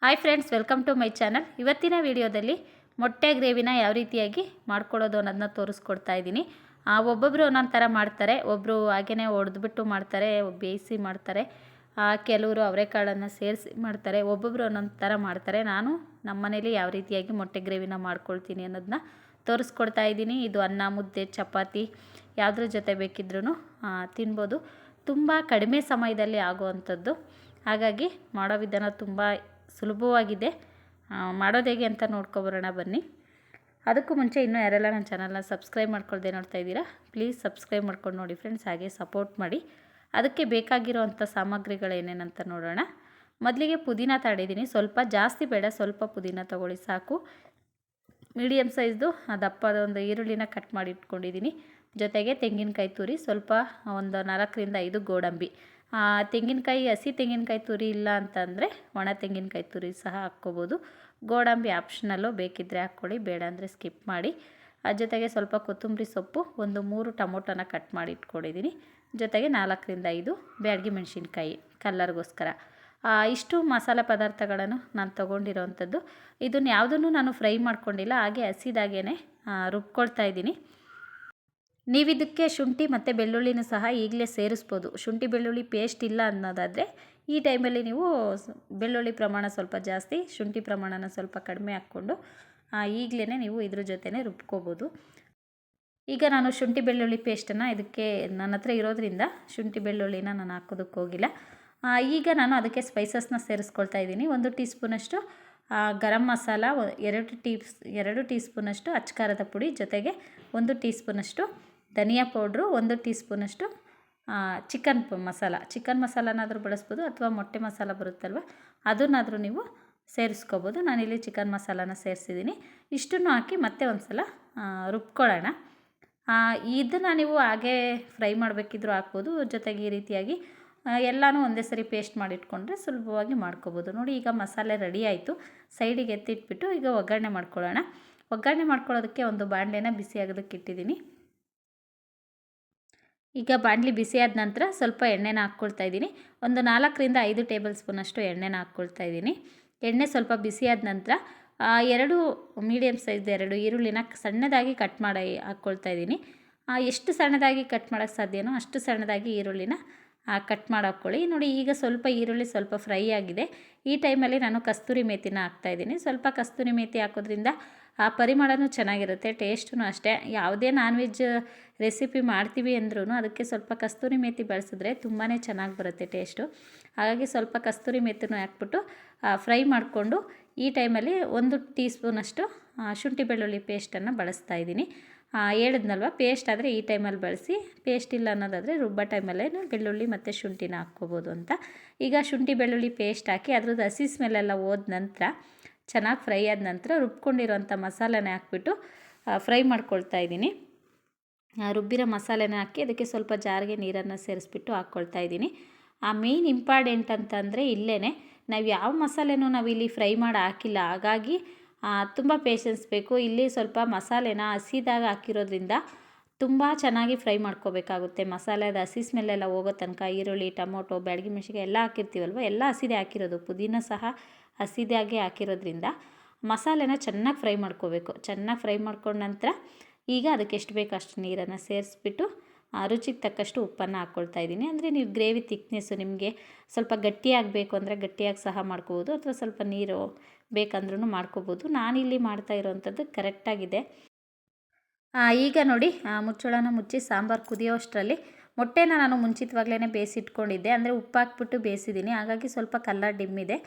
Hi friends, welcome to my channel. ಇವತ್ತಿನ ವಿಡಿಯೋದಲ್ಲಿ ಮೊಟ್ಟೆ ಗ್ರೇವಿನ ಯಾವ ರೀತಿಯಾಗಿ ಮಾಡ್ಕೊಳ್ಳೋದು ಅನ್ನೋದನ್ನ ತೋರಿಸ್ಕೊಡ್ತಾ ಇದ್ದೀನಿ. ಒಬ್ಬೊಬ್ಬರು ಒಂದೊಂದು ಥರ ಮಾಡ್ತಾರೆ. ಒಬ್ಬರು ಹಾಗೇ ಒಡೆದ್ಬಿಟ್ಟು ಮಾಡ್ತಾರೆ, ಬೇಯಿಸಿ ಮಾಡ್ತಾರೆ. ಕೆಲವರು ಅವರೆಕಾಳನ್ನು ಸೇರಿಸಿ ಮಾಡ್ತಾರೆ. ಒಬ್ಬೊಬ್ಬರು ಒಂದೊಂದು ಥರ ಮಾಡ್ತಾರೆ. ನಾನು ನಮ್ಮ ಮನೇಲಿ ಯಾವ ರೀತಿಯಾಗಿ ಮೊಟ್ಟೆ ಗ್ರೇವಿನ ಮಾಡ್ಕೊಳ್ತೀನಿ ಅನ್ನೋದನ್ನ ತೋರಿಸ್ಕೊಡ್ತಾ ಇದ್ದೀನಿ. ಇದು ಅನ್ನ, ಮುದ್ದೆ, ಚಪಾತಿ ಯಾವುದ್ರ ಜೊತೆ ಬೇಕಿದ್ರೂ ತಿನ್ಬೋದು. ತುಂಬ ಕಡಿಮೆ ಸಮಯದಲ್ಲಿ ಆಗುವಂಥದ್ದು. ಹಾಗಾಗಿ ಮಾಡೋ ವಿಧಾನ ತುಂಬ ಸುಲಭವಾಗಿದೆ. ಮಾಡೋದು ಹೇಗೆ ಅಂತ ನೋಡ್ಕೊಬರೋಣ ಬನ್ನಿ. ಅದಕ್ಕೂ ಮುಂಚೆ ಇನ್ನೂ ಯಾರೆಲ್ಲ ನನ್ನ ಚಾನಲ್ನ ಸಬ್ಸ್ಕ್ರೈಬ್ ಮಾಡ್ಕೊಳ್ದೆ ನೋಡ್ತಾ ಇದ್ದೀರಾ, ಪ್ಲೀಸ್ ಸಬ್ಸ್ಕ್ರೈಬ್ ಮಾಡ್ಕೊಂಡು ನೋಡಿ ಫ್ರೆಂಡ್ಸ್. ಹಾಗೆ ಸಪೋರ್ಟ್ ಮಾಡಿ. ಅದಕ್ಕೆ ಬೇಕಾಗಿರೋವಂಥ ಸಾಮಗ್ರಿಗಳು ಏನೇನಂತ ನೋಡೋಣ. ಮೊದಲಿಗೆ ಪುದೀನ ತಗೊಂಡಿದ್ದೀನಿ. ಸ್ವಲ್ಪ ಜಾಸ್ತಿ ಬೇಡ, ಸ್ವಲ್ಪ ಪುದೀನ ತೊಗೊಳ್ಳಿ ಸಾಕು. ಮೀಡಿಯಮ್ ಸೈಜ್ದು ದಪ್ಪದ ಒಂದು ಈರುಳ್ಳಿನ ಕಟ್ ಮಾಡಿ ಇಟ್ಕೊಂಡಿದ್ದೀನಿ. ಜೊತೆಗೆ ತೆಂಗಿನಕಾಯಿ ತುರಿ, ಸ್ವಲ್ಪ ಒಂದು 4ರಿಂದ 5 ಗೋಡಂಬಿ. ತೆಂಗಿನಕಾಯಿ, ಹಸಿ ತೆಂಗಿನಕಾಯಿ ತುರಿ ಇಲ್ಲ ಅಂತಂದರೆ ಒಣ ತೆಂಗಿನಕಾಯಿ ತುರಿ ಸಹ ಹಾಕ್ಕೋಬೋದು. ಗೋಡಂಬಿ ಆಪ್ಷನಲ್ಲು, ಬೇಕಿದ್ದರೆ ಹಾಕ್ಕೊಳ್ಳಿ, ಬೇಡ ಅಂದರೆ ಸ್ಕಿಪ್ ಮಾಡಿ. ಜೊತೆಗೆ ಸ್ವಲ್ಪ ಕೊತ್ತಂಬರಿ ಸೊಪ್ಪು, ಒಂದು 3 ಟೊಮೊಟೊನ ಕಟ್ ಮಾಡಿ ಇಟ್ಕೊಂಡಿದ್ದೀನಿ. ಜೊತೆಗೆ 4ರಿಂದ 5 ಬ್ಯಾಡಗಿ ಮೆಣಸಿನ್ಕಾಯಿ ಕಲ್ಲರ್ಗೋಸ್ಕರ. ಇಷ್ಟು ಮಸಾಲೆ ಪದಾರ್ಥಗಳನ್ನು ನಾನು ತೊಗೊಂಡಿರೋವಂಥದ್ದು. ಇದನ್ನು ಯಾವುದನ್ನು ನಾನು ಫ್ರೈ ಮಾಡ್ಕೊಂಡಿಲ್ಲ, ಹಾಗೆ ಹಸಿದಾಗೇ ರುಬ್ಕೊಳ್ತಾ ಇದ್ದೀನಿ. ನೀವಿದಕ್ಕೆ ಶುಂಠಿ ಮತ್ತು ಬೆಳ್ಳುಳ್ಳಿನೂ ಸಹ ಈಗಲೇ ಸೇರಿಸ್ಬೋದು. ಶುಂಠಿ ಬೆಳ್ಳುಳ್ಳಿ ಪೇಸ್ಟ್ ಇಲ್ಲ ಅನ್ನೋದಾದರೆ ಈ ಟೈಮಲ್ಲಿ ನೀವು ಬೆಳ್ಳುಳ್ಳಿ ಪ್ರಮಾಣ ಸ್ವಲ್ಪ ಜಾಸ್ತಿ, ಶುಂಠಿ ಪ್ರಮಾಣನ ಸ್ವಲ್ಪ ಕಡಿಮೆ ಹಾಕ್ಕೊಂಡು ಈಗಲೇ ನೀವು ಇದ್ರ ಜೊತೆನೇ ರುಬ್ಕೋಬೋದು. ಈಗ ನಾನು ಶುಂಠಿ ಬೆಳ್ಳುಳ್ಳಿ ಪೇಸ್ಟನ್ನು ಇದಕ್ಕೆ ನನ್ನ ಹತ್ರ ಇರೋದ್ರಿಂದ ಶುಂಠಿ ಬೆಳ್ಳುಳ್ಳಿನ ನಾನು ಹಾಕೋದಕ್ಕೆ ಹೋಗಿಲ್ಲ. ಈಗ ನಾನು ಅದಕ್ಕೆ ಸ್ಪೈಸಸ್ನ ಸೇರಿಸ್ಕೊಳ್ತಾ ಇದ್ದೀನಿ. 1 ಟೀ ಸ್ಪೂನಷ್ಟು ಗರಂ ಮಸಾಲ, 2 ಟೀ ಸ್ಪೂನಷ್ಟು ಅಚ್ಕಾರದ ಪುಡಿ, ಜೊತೆಗೆ 1 ಟೀ ಸ್ಪೂನಷ್ಟು ಧನಿಯಾ ಪೌಡ್ರು, 1 ಟೀ ಸ್ಪೂನಷ್ಟು ಚಿಕನ್ ಮಸಾಲನಾದರೂ ಬಳಸ್ಬೋದು, ಅಥವಾ ಮೊಟ್ಟೆ ಮಸಾಲ ಬರುತ್ತಲ್ವ ಅದನ್ನಾದರೂ ನೀವು ಸೇರಿಸ್ಕೋಬೋದು. ನಾನಿಲ್ಲಿ ಚಿಕನ್ ಮಸಾಲಾನ ಸೇರಿಸಿದ್ದೀನಿ. ಇಷ್ಟನ್ನು ಹಾಕಿ ಮತ್ತೆ ಒಂದು ಸಲ ರುಬ್ಕೊಳ್ಳೋಣ. ಇದನ್ನು ನೀವು ಹಾಗೇ ಫ್ರೈ ಮಾಡಬೇಕಿದ್ರೂ ಹಾಕ್ಬೋದು. ಜೊತೆಗೆ ಈ ರೀತಿಯಾಗಿ ಎಲ್ಲನೂ ಒಂದೇ ಸರಿ ಪೇಸ್ಟ್ ಮಾಡಿಟ್ಕೊಂಡ್ರೆ ಸುಲಭವಾಗಿ ಮಾಡ್ಕೋಬೋದು. ನೋಡಿ, ಈಗ ಮಸಾಲೆ ರೆಡಿ ಆಯಿತು. ಸೈಡಿಗೆ ಎತ್ತಿಟ್ಬಿಟ್ಟು ಈಗ ಒಗ್ಗರಣೆ ಮಾಡ್ಕೊಳ್ಳೋಣ. ಒಗ್ಗರಣೆ ಮಾಡ್ಕೊಳ್ಳೋದಕ್ಕೆ ಒಂದು ಬಾಣಲೆನ ಬಿಸಿ ಆಗೋದಕ್ಕೆ ಇಟ್ಟಿದ್ದೀನಿ. ಈಗ ಬಾಣಲಿ ಬಿಸಿಯಾದ ನಂತರ ಸ್ವಲ್ಪ ಎಣ್ಣೆನ ಹಾಕ್ಕೊಳ್ತಾ ಇದ್ದೀನಿ. ಒಂದು 4ರಿಂದ 5 ಟೇಬಲ್ ಸ್ಪೂನಷ್ಟು ಎಣ್ಣೆನ ಹಾಕ್ಕೊಳ್ತಾ ಇದ್ದೀನಿ. ಎಣ್ಣೆ ಸ್ವಲ್ಪ ಬಿಸಿಯಾದ ನಂತರ 2 ಮೀಡಿಯಮ್ ಸೈಜ್ 2 ಈರುಳ್ಳಿನ ಸಣ್ಣದಾಗಿ ಕಟ್ ಮಾಡಿ ಹಾಕ್ಕೊಳ್ತಾ ಇದ್ದೀನಿ. ಎಷ್ಟು ಸಣ್ಣದಾಗಿ ಕಟ್ ಮಾಡೋಕ್ಕೆ ಸಾಧ್ಯನೋ ಅಷ್ಟು ಸಣ್ಣದಾಗಿ ಈರುಳ್ಳಿನ ಕಟ್ ಮಾಡಿ ಹಾಕ್ಕೊಳ್ಳಿ. ನೋಡಿ, ಈಗ ಸ್ವಲ್ಪ ಈರುಳ್ಳಿ ಸ್ವಲ್ಪ ಫ್ರೈ ಆಗಿದೆ. ಈ ಟೈಮಲ್ಲಿ ನಾನು ಕಸ್ತೂರಿ ಮೇಥಿನ ಹಾಕ್ತಾಯಿದ್ದೀನಿ. ಸ್ವಲ್ಪ ಕಸ್ತೂರಿ ಮೇಥಿ ಹಾಕೋದ್ರಿಂದ ಪರಿಮಳನೂ ಚೆನ್ನಾಗಿರುತ್ತೆ, ಟೇಸ್ಟೂ ಅಷ್ಟೇ. ಯಾವುದೇ ನಾನ್ ವೆಜ್ ರೆಸಿಪಿ ಮಾಡ್ತೀವಿ ಅಂದ್ರೂ ಅದಕ್ಕೆ ಸ್ವಲ್ಪ ಕಸ್ತೂರಿ ಮೇಥಿ ಬಳಸಿದ್ರೆ ತುಂಬಾ ಚೆನ್ನಾಗಿ ಬರುತ್ತೆ ಟೇಸ್ಟು. ಹಾಗಾಗಿ ಸ್ವಲ್ಪ ಕಸ್ತೂರಿ ಮೇಥಿನೂ ಹಾಕ್ಬಿಟ್ಟು ಫ್ರೈ ಮಾಡಿಕೊಂಡು ಈ ಟೈಮಲ್ಲಿ 1 ಟೀ ಸ್ಪೂನಷ್ಟು ಶುಂಠಿ ಬೆಳ್ಳುಳ್ಳಿ ಪೇಸ್ಟನ್ನು ಬಳಸ್ತಾ ಇದ್ದೀನಿ. ಹೇಳಿದ್ನಲ್ವ, ಪೇಸ್ಟ್ ಆದರೆ ಈ ಟೈಮಲ್ಲಿ ಬಳಸಿ, ಪೇಸ್ಟ್ ಇಲ್ಲ ಅನ್ನೋದಾದರೆ ರುಬ್ಬೋ ಟೈಮಲ್ಲೇ ಬೆಳ್ಳುಳ್ಳಿ ಮತ್ತು ಶುಂಠಿನ ಹಾಕ್ಕೋಬೋದು ಅಂತ. ಈಗ ಶುಂಠಿ ಬೆಳ್ಳುಳ್ಳಿ ಪೇಸ್ಟ್ ಹಾಕಿ ಅದ್ರದ್ದು ಹಸಿ ಸ್ಮೆಲ್ಲೆಲ್ಲ ಹೋದ ನಂತರ, ಚೆನ್ನಾಗಿ ಫ್ರೈ ಆದ ನಂತರ ರುಬ್ಕೊಂಡಿರೋಂಥ ಮಸಾಲೆನೇ ಹಾಕ್ಬಿಟ್ಟು ಫ್ರೈ ಮಾಡ್ಕೊಳ್ತಾ ಇದ್ದೀನಿ. ರುಬ್ಬಿರೋ ಮಸಾಲೆನ ಹಾಕಿ ಅದಕ್ಕೆ ಸ್ವಲ್ಪ ಜಾರಿಗೆ ನೀರನ್ನು ಸೇರಿಸ್ಬಿಟ್ಟು ಹಾಕ್ಕೊಳ್ತಾ ಇದ್ದೀನಿ. ಮೇಯ್ನ್ ಇಂಪಾರ್ಟೆಂಟ್ ಅಂತಂದರೆ ಇಲ್ಲೇ ನಾವು ಯಾವ ಮಸಾಲೆನೂ ನಾವಿಲ್ಲಿ ಫ್ರೈ ಮಾಡಿ ಹಾಕಿಲ್ಲ, ಹಾಗಾಗಿ ತುಂಬ ಪೇಷನ್ಸ್ ಬೇಕು. ಇಲ್ಲಿ ಸ್ವಲ್ಪ ಮಸಾಲೆನ ಹಸಿದಾಗ ಹಾಕಿರೋದ್ರಿಂದ ತುಂಬ ಚೆನ್ನಾಗಿ ಫ್ರೈ ಮಾಡ್ಕೋಬೇಕಾಗುತ್ತೆ. ಮಸಾಲೆದ ಹಸಿ ಸ್ಮೆಲ್ಲೆಲ್ಲ ಹೋಗೋ ತನಕ ಈರುಳ್ಳಿ, ಟೊಮೊಟೊ, ಬ್ಯಾಡಗಿ ಮೆಣಸಿನ್ಕಾಯಿ ಎಲ್ಲ ಹಾಕಿರ್ತೀವಲ್ವ, ಎಲ್ಲ ಹಸಿದೇ ಹಾಕಿರೋದು. ಪುದೀನ ಸಹ ಹಸಿದಾಗೆ ಹಾಕಿರೋದ್ರಿಂದ ಮಸಾಲೆನ ಚೆನ್ನಾಗಿ ಫ್ರೈ ಮಾಡ್ಕೋಬೇಕು. ಚೆನ್ನಾಗಿ ಫ್ರೈ ಮಾಡ್ಕೊಂಡ ನಂತರ ಈಗ ಅದಕ್ಕೆ ಎಷ್ಟು ಬೇಕೋ ಅಷ್ಟು ನೀರನ್ನು ಸೇರಿಸ್ಬಿಟ್ಟು ರುಚಿಗೆ ತಕ್ಕಷ್ಟು ಉಪ್ಪನ್ನು ಹಾಕ್ಕೊಳ್ತಾ ಇದ್ದೀನಿ. ಅಂದರೆ ನೀವು ಗ್ರೇವಿ ತಿಕ್ನೆಸ್ಸು ನಿಮಗೆ ಸ್ವಲ್ಪ ಗಟ್ಟಿಯಾಗಬೇಕು ಅಂದರೆ ಗಟ್ಟಿಯಾಗಿ ಸಹ ಮಾಡ್ಕೋಬೋದು, ಅಥವಾ ಸ್ವಲ್ಪ ನೀರು ಬೇಕಂದ್ರೂ ಮಾಡ್ಕೋಬೋದು. ನಾನಿಲ್ಲಿ ಮಾಡ್ತಾ ಇರೋವಂಥದ್ದು ಕರೆಕ್ಟಾಗಿದೆ. ಈಗ ನೋಡಿ, ಮುಚ್ಚಳನ ಮುಚ್ಚಿ ಸಾಂಬಾರು ಕುದಿಯೋಷ್ಟರಲ್ಲಿ ಮೊಟ್ಟೆನ ನಾನು ಮುಂಚಿತವಾಗ್ಲೇ ಬೇಯಿಸಿಟ್ಕೊಂಡಿದ್ದೆ. ಅಂದರೆ ಉಪ್ಪು ಹಾಕ್ಬಿಟ್ಟು ಬೇಯಿಸಿದ್ದೀನಿ, ಹಾಗಾಗಿ ಸ್ವಲ್ಪ ಕಲರ್ ಡಿಮ್ ಇದೆ.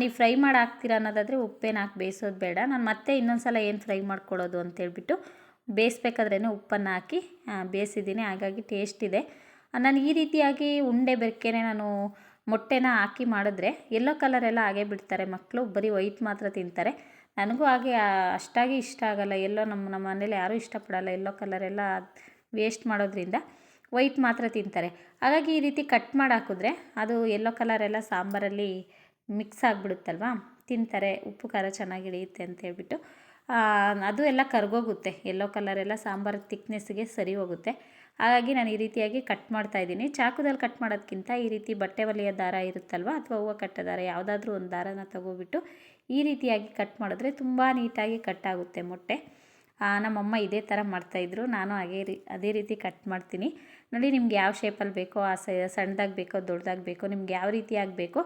ನೀವು ಫ್ರೈ ಮಾಡಿ ಹಾಕ್ತೀರ ಅನ್ನೋದಾದರೆ ಉಪ್ಪೇನು ಹಾಕಿ ಬೇಯಿಸೋದು ಬೇಡ. ನಾನು ಮತ್ತೆ ಇನ್ನೊಂದು ಸಲ ಏನು ಫ್ರೈ ಮಾಡ್ಕೊಳ್ಳೋದು ಅಂತೇಳ್ಬಿಟ್ಟು ಬೇಯಿಸ್ಬೇಕಾದ್ರೇ ಉಪ್ಪನ್ನು ಹಾಕಿ ಬೇಯಿಸಿದ್ದೀನಿ, ಹಾಗಾಗಿ ಟೇಸ್ಟ್ ಇದೆ. ನಾನು ಈ ರೀತಿಯಾಗಿ ಉಂಡೆ ಬೆರಕೆನೆ ನಾನು ಮೊಟ್ಟೆನ ಹಾಕಿ ಮಾಡಿದ್ರೆ ಯೆಲ್ಲೋ ಕಲರೆಲ್ಲ ಹಾಗೆ ಬಿಡ್ತಾರೆ ಮಕ್ಕಳು, ಬರೀ ವೈಟ್ ಮಾತ್ರ ತಿಂತಾರೆ. ನನಗೂ ಹಾಗೆ ಅಷ್ಟಾಗಿ ಇಷ್ಟ ಆಗೋಲ್ಲ. ಎಲ್ಲೋ ನಮ್ಮ ಮನೇಲಿ ಯಾರೂ ಇಷ್ಟಪಡಲ್ಲ ಯೆಲ್ಲೋ ಕಲರೆಲ್ಲ ವೇಸ್ಟ್ ಮಾಡೋದ್ರಿಂದ, ವೈಟ್ ಮಾತ್ರ ತಿಂತಾರೆ. ಹಾಗಾಗಿ ಈ ರೀತಿ ಕಟ್ ಮಾಡಿ ಹಾಕಿದ್ರೆ ಅದು ಯೆಲ್ಲೋ ಕಲರೆಲ್ಲ ಸಾಂಬಾರಲ್ಲಿ ಮಿಕ್ಸ್ ಆಗಿಬಿಡುತ್ತಲ್ವ, ತಿಂತಾರೆ. ಉಪ್ಪು ಖಾರ ಚೆನ್ನಾಗಿ ಹಿಡಿಯುತ್ತೆ ಅಂತೇಳ್ಬಿಟ್ಟು ಅದು ಎಲ್ಲ ಕರಗೋಗುತ್ತೆ. ಯೆಲ್ಲೋ ಕಲರೆಲ್ಲ ಸಾಂಬಾರು ತಿಕ್ನೆಸ್ಗೆ ಸರಿ ಹೋಗುತ್ತೆ. ಹಾಗಾಗಿ ನಾನು ಈ ರೀತಿಯಾಗಿ ಕಟ್ ಮಾಡ್ತಾಯಿದ್ದೀನಿ. ಚಾಕುದಲ್ಲಿ ಕಟ್ ಮಾಡೋದಕ್ಕಿಂತ ಈ ರೀತಿ ಬಟ್ಟೆ ಹೊಲಿಯೋ ದಾರ ಇರುತ್ತಲ್ವ, ಅಥವಾ ಹೂವು ಕಟ್ಟೋ ದಾರ, ಯಾವುದಾದ್ರೂ ಒಂದು ದಾರನ ತಗೋಬಿಟ್ಟು ಈ ರೀತಿಯಾಗಿ ಕಟ್ ಮಾಡಿದ್ರೆ ತುಂಬ ನೀಟಾಗಿ ಕಟ್ ಆಗುತ್ತೆ ಮೊಟ್ಟೆ. ನಮ್ಮಮ್ಮ ಇದೇ ಥರ ಮಾಡ್ತಾಯಿದ್ರು, ನಾನು ಅದೇ ರೀತಿ ಕಟ್ ಮಾಡ್ತೀನಿ. ನೋಡಿ, ನಿಮ್ಗೆ ಯಾವ ಶೇಪಲ್ಲಿ ಬೇಕೋ ಆ ಸಣ್ಣದಾಗಿ ಬೇಕೋ ದೊಡ್ಡದಾಗಿ ಬೇಕೋ, ನಿಮ್ಗೆ ಯಾವ ರೀತಿಯಾಗಿ ಬೇಕೋ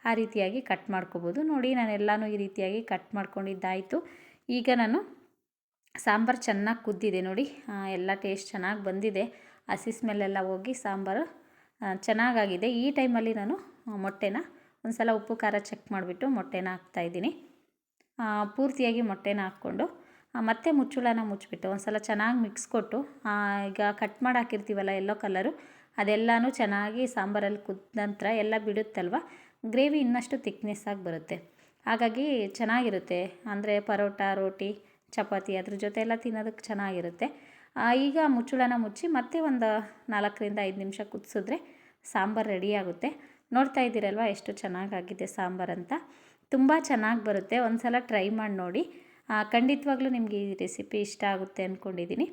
ಆ ರೀತಿಯಾಗಿ ಕಟ್ ಮಾಡ್ಕೋಬೋದು. ನೋಡಿ, ನಾನೆಲ್ಲನೂ ಈ ರೀತಿಯಾಗಿ ಕಟ್ ಮಾಡ್ಕೊಂಡಿದ್ದಾಯಿತು. ಈಗ ನಾನು ಸಾಂಬಾರು ಚೆನ್ನಾಗಿ ಕುದ್ದಿದೆ ನೋಡಿ, ಎಲ್ಲ ಟೇಸ್ಟ್ ಚೆನ್ನಾಗಿ ಬಂದಿದೆ. ಹಸಿ ಸ್ಮೆಲ್ಲೆಲ್ಲ ಹೋಗಿ ಸಾಂಬಾರು ಚೆನ್ನಾಗಾಗಿದೆ. ಈ ಟೈಮಲ್ಲಿ ನಾನು ಮೊಟ್ಟೆನ ಒಂದು ಸಲ ಉಪ್ಪು ಖಾರ ಚೆಕ್ ಮಾಡಿಬಿಟ್ಟು ಮೊಟ್ಟೆನ ಹಾಕ್ತಾಯಿದ್ದೀನಿ. ಪೂರ್ತಿಯಾಗಿ ಮೊಟ್ಟೆನ ಹಾಕ್ಕೊಂಡು ಮತ್ತೆ ಮುಚ್ಚಳನ ಮುಚ್ಚಿಬಿಟ್ಟು ಒಂದು ಸಲ ಚೆನ್ನಾಗಿ ಮಿಕ್ಸ್ ಕೊಟ್ಟು, ಈಗ ಕಟ್ ಮಾಡಿ ಹಾಕಿರ್ತೀವಲ್ಲ ಎಲ್ಲೋ ಕಲರು, ಅದೆಲ್ಲನೂ ಚೆನ್ನಾಗಿ ಸಾಂಬಾರಲ್ಲಿ ಕುದ್ದ ನಂತರ ಎಲ್ಲ ಬಿಡುತ್ತಲ್ವ, ಗ್ರೇವಿ ಇನ್ನಷ್ಟು ತಿಕ್ನೆಸ್ಸಾಗಿ ಬರುತ್ತೆ. ಹಾಗಾಗಿ ಚೆನ್ನಾಗಿರುತ್ತೆ. ಅಂದರೆ ಪರೋಟ, ರೋಟಿ, ಚಪಾತಿ ಅದ್ರ ಜೊತೆ ಎಲ್ಲ ತಿನ್ನೋದಕ್ಕೆ ಚೆನ್ನಾಗಿರುತ್ತೆ. ಈಗ ಮುಚ್ಚಳನ ಮುಚ್ಚಿ ಮತ್ತೆ ಒಂದು 4-5 ನಿಮಿಷ ಕುದಿಸಿದ್ರೆ ಸಾಂಬಾರು ರೆಡಿಯಾಗುತ್ತೆ. ನೋಡ್ತಾ ಇದ್ದೀರಲ್ವ ಎಷ್ಟು ಚೆನ್ನಾಗಾಗಿದೆ ಸಾಂಬಾರಂತ. ತುಂಬ ಚೆನ್ನಾಗಿ ಬರುತ್ತೆ. ಒಂದು ಸಲ ಟ್ರೈ ಮಾಡಿ ನೋಡಿ. ಖಂಡಿತವಾಗ್ಲೂ ನಿಮಗೆ ಈ ರೆಸಿಪಿ ಇಷ್ಟ ಆಗುತ್ತೆ ಅಂದ್ಕೊಂಡಿದ್ದೀನಿ.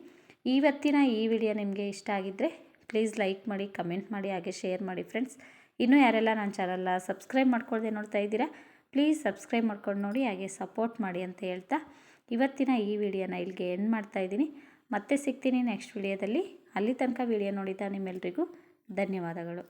ಇವತ್ತಿನ ಈ ವಿಡಿಯೋ ನಿಮಗೆ ಇಷ್ಟ ಆಗಿದ್ದರೆ ಪ್ಲೀಸ್ ಲೈಕ್ ಮಾಡಿ, ಕಮೆಂಟ್ ಮಾಡಿ, ಹಾಗೆ ಶೇರ್ ಮಾಡಿ ಫ್ರೆಂಡ್ಸ್. ಇನ್ನೂ ಯಾರೆಲ್ಲ ನನ್ನ ಚಾನಲ್ನ ಸಬ್ಸ್ಕ್ರೈಬ್ ಮಾಡ್ಕೊಳ್ಳದೆ ನೋಡ್ತಾ ಇದ್ದೀರಾ, ಪ್ಲೀಸ್ ಸಬ್ಸ್ಕ್ರೈಬ್ ಮಾಡ್ಕೊಂಡು ನೋಡಿ, ಹಾಗೆ ಸಪೋರ್ಟ್ ಮಾಡಿ ಅಂತ ಹೇಳ್ತಾ ಇವತ್ತಿನ ಈ ವಿಡಿಯೋನ ಇಲ್ಲಿಗೆ ಎಂಡ್ ಮಾಡ್ತಾಯಿದ್ದೀನಿ. ಮತ್ತೆ ಸಿಗ್ತೀನಿ ನೆಕ್ಸ್ಟ್ ವಿಡಿಯೋದಲ್ಲಿ. ಅಲ್ಲಿ ತನಕ ವಿಡಿಯೋ ನೋಡಿದ ನಿಮ್ಮೆಲ್ಲರಿಗೂ ಧನ್ಯವಾದಗಳು.